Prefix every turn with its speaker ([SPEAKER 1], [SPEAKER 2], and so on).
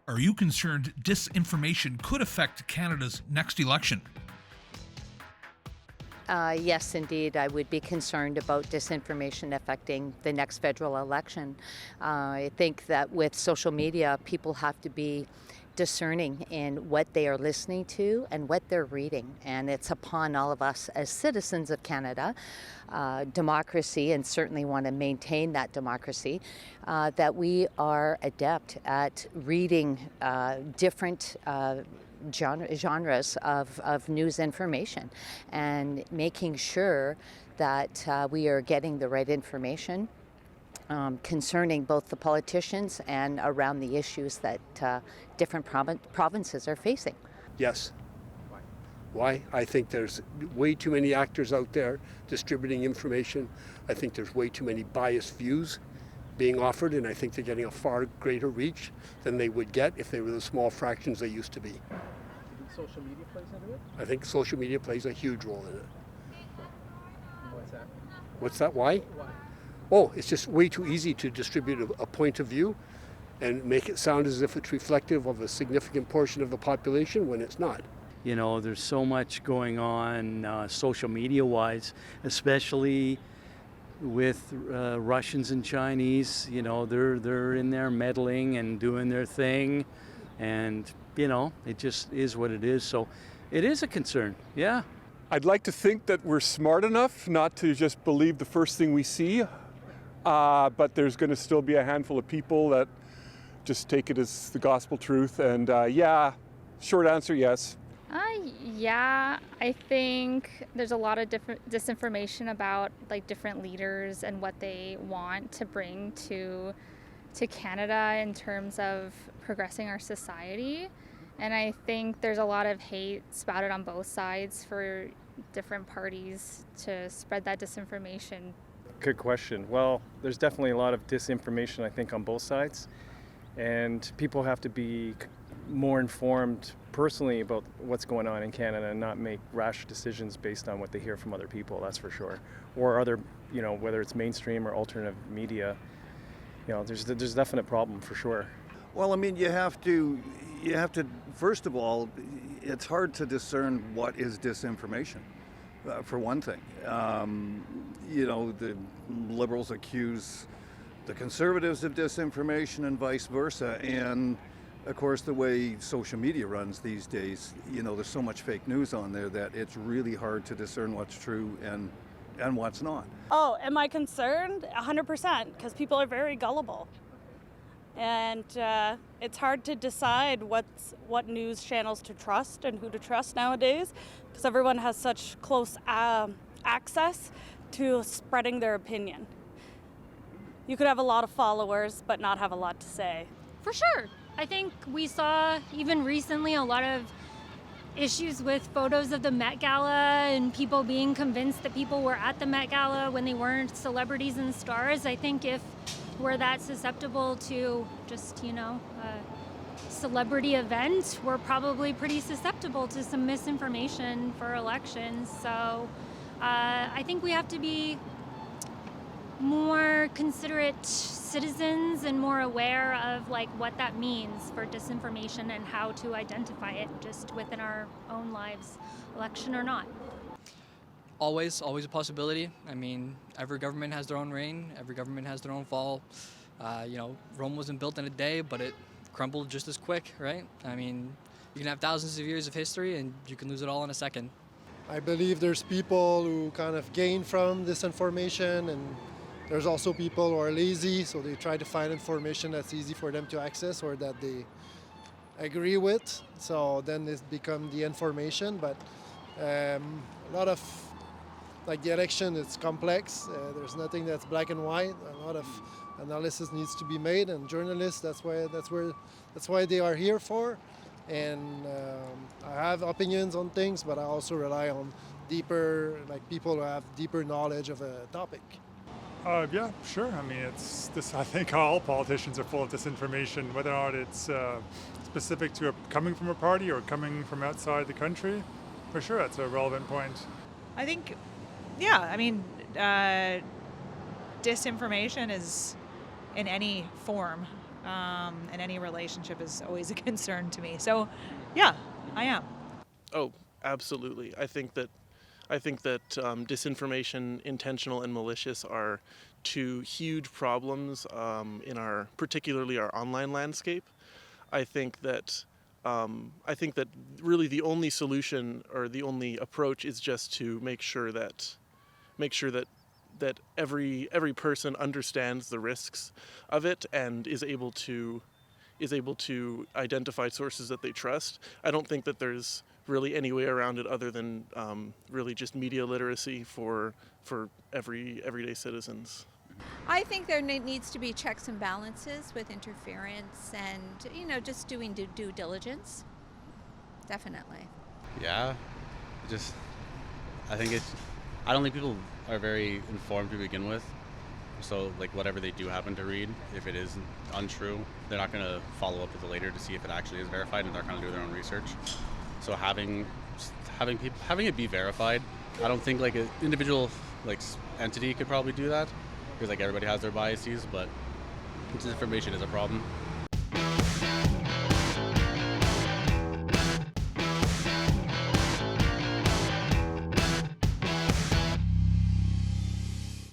[SPEAKER 1] Are you concerned disinformation could affect Canada's next election?
[SPEAKER 2] Yes, indeed. I would be concerned about disinformation affecting the next federal election. I think that with social media, people have to be discerning in what they are listening to and what they're reading. And it's upon all of us as citizens of Canada, democracy, and certainly want to maintain that democracy, that we are adept at reading different genres of news information and making sure that we are getting the right information concerning both the politicians and around the issues that different provinces are facing.
[SPEAKER 3] Yes. Why? I think there's way too many actors out there distributing information. I think there's way too many biased views being offered, and I think they're getting a far greater reach than they would get if they were the small fractions they used to be.
[SPEAKER 4] Do you think social media plays into it?
[SPEAKER 3] I think social media plays a huge role in it.
[SPEAKER 4] What's that?
[SPEAKER 3] What's that? Why?
[SPEAKER 4] Why?
[SPEAKER 3] Oh, it's just way too easy to distribute a point of view and make it sound as if it's reflective of a significant portion of the population when it's not.
[SPEAKER 5] You know, there's so much going on social media-wise, especially with Russians and Chinese. You know, they're in there meddling and doing their thing, and you know, it just is what it is. So, it is a concern. Yeah.
[SPEAKER 6] I'd like to think that we're smart enough not to just believe the first thing we see, but there's going to still be a handful of people that just take it as the gospel truth. And yeah, short answer, yes.
[SPEAKER 7] Yeah, I think there's a lot of different disinformation about like different leaders and what they want to bring to Canada in terms of progressing our society. And I think there's a lot of hate spouted on both sides for different parties to spread that disinformation.
[SPEAKER 4] Good question. Well, there's definitely a lot of disinformation, I think, on both sides. And people have to be more informed personally about what's going on in Canada and not make rash decisions based on what they hear from other people, that's for sure. Or other, you know, whether it's mainstream or alternative media, you know, there's a definite problem for sure.
[SPEAKER 8] Well, I mean, you have to, first of all, it's hard to discern what is disinformation, for one thing. You know, the Liberals accuse the Conservatives of disinformation and vice versa. And of course, the way social media runs these days, you know, there's so much fake news on there that it's really hard to discern what's true and what's not.
[SPEAKER 9] Oh, am I concerned? 100%, because people are very gullible. And it's hard to decide what news channels to trust and who to trust nowadays, because everyone has such close access to spreading their opinion. You could have a lot of followers, but not have a lot to say.
[SPEAKER 10] For sure. I think we saw even recently a lot of issues with photos of the Met Gala and people being convinced that people were at the Met Gala when they weren't celebrities and stars. I think if we're that susceptible to just, you know, a celebrity event, we're probably pretty susceptible to some misinformation for elections. So I think we have to be more considerate citizens and more aware of like what that means for disinformation and how to identify it just within our own lives, election or not.
[SPEAKER 11] Always a possibility. I mean, every government has their own reign, every government has their own fall. You know, Rome wasn't built in a day, but it crumbled just as quick, right? I mean, you can have thousands of years of history and you can lose it all in a second.
[SPEAKER 12] I believe there's people who kind of gain from this information, and there's also people who are lazy, so they try to find information that's easy for them to access or that they agree with. So then it's become the information, but a lot of, like the election, it's complex. There's nothing that's black and white. A lot of analysis needs to be made, and journalists, that's why they are here for. And I have opinions on things, but I also rely on deeper, like people who have deeper knowledge of a topic.
[SPEAKER 13] Yeah, sure. I mean, it's this. I think all politicians are full of disinformation, whether or not it's specific to coming from a party or coming from outside the country. For sure, that's a relevant point.
[SPEAKER 14] I think, yeah, I mean, disinformation is in any form and any relationship is always a concern to me. So, yeah, I am.
[SPEAKER 15] Oh, absolutely. I think that disinformation, intentional and malicious, are two huge problems in particularly our online landscape. I think that really the only solution or the only approach is just to make sure that every person understands the risks of it and is able to identify sources that they trust. I don't think that there's really any way around it other than really just media literacy for everyday citizens.
[SPEAKER 16] I think there needs to be checks and balances with interference and, just doing due diligence. Definitely.
[SPEAKER 17] Yeah, I don't think people are very informed to begin with. So, whatever they do happen to read, if it is untrue, they're not going to follow up with it later to see if it actually is verified, and they're going to do their own research. So having it be verified, I don't think an individual entity could probably do that, because everybody has their biases, but disinformation is a problem.